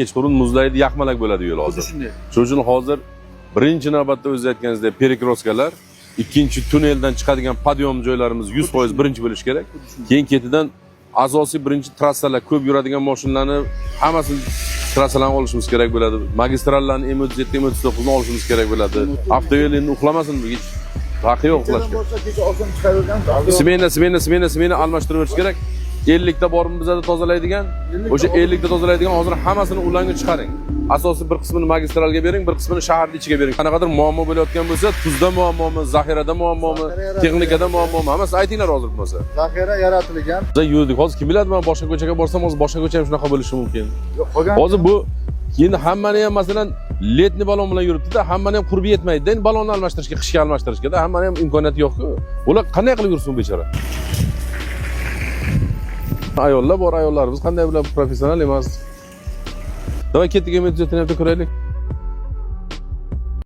Kechqurun muzlaydi, yaxmalak bo'ladi yo'l hozir. Shuning uchun hozir birinchi navbatda o'z aytganingizdek perikroskalar, ikkinchi tunneldan chiqadigan podyom joylarimiz 100% birinchi bo'lishi kerak. Keyin ketidan asosiy birinchi trassalar, ko'p yuradigan mashinalarni hammasini trassalarni olishimiz kerak bo'ladi. Magistrallarni M37, M39 ni olishimiz kerak bo'ladi. Avtoyo'l endi uxlamasin, hech vaqti yo'q uxlashga. Smena almashtirib berish kerak. 50 ta bormi bizada tozalaydigan, o'sha 50 ta tozalaydigan hozir hammasini ularga chiqaring. Asosiy bir qismini magistralga bering, bir qismini shaharning ichiga bering. Qanaqadir muammo bo'layotgan bo'lsa, tuzda muammomi, zaxirada muammomi, texnikada muammomi, hammasi aytinglar hozir bo'lsa. Zaxira yaratilgan. Biz yurdik. Hozir kim biladi, men boshqa ko'chaga borsam, hozir boshqa ko'cha ham shunaqa bo'lishi mumkin. Hozir bu endi hammani ham masalan letni balon bilan yuribdi-da, hammani ham qurbi yetmaydi. Endi balonni almashtirishga, qishga almashtirishga-da hammani ham imkoniyati yo'q-ku. Ular qanday qilib yursin bechora? Ayollar bor, ayollarimiz qanday bular professional emas. Davay ketdik, M37 ni ko'raylik.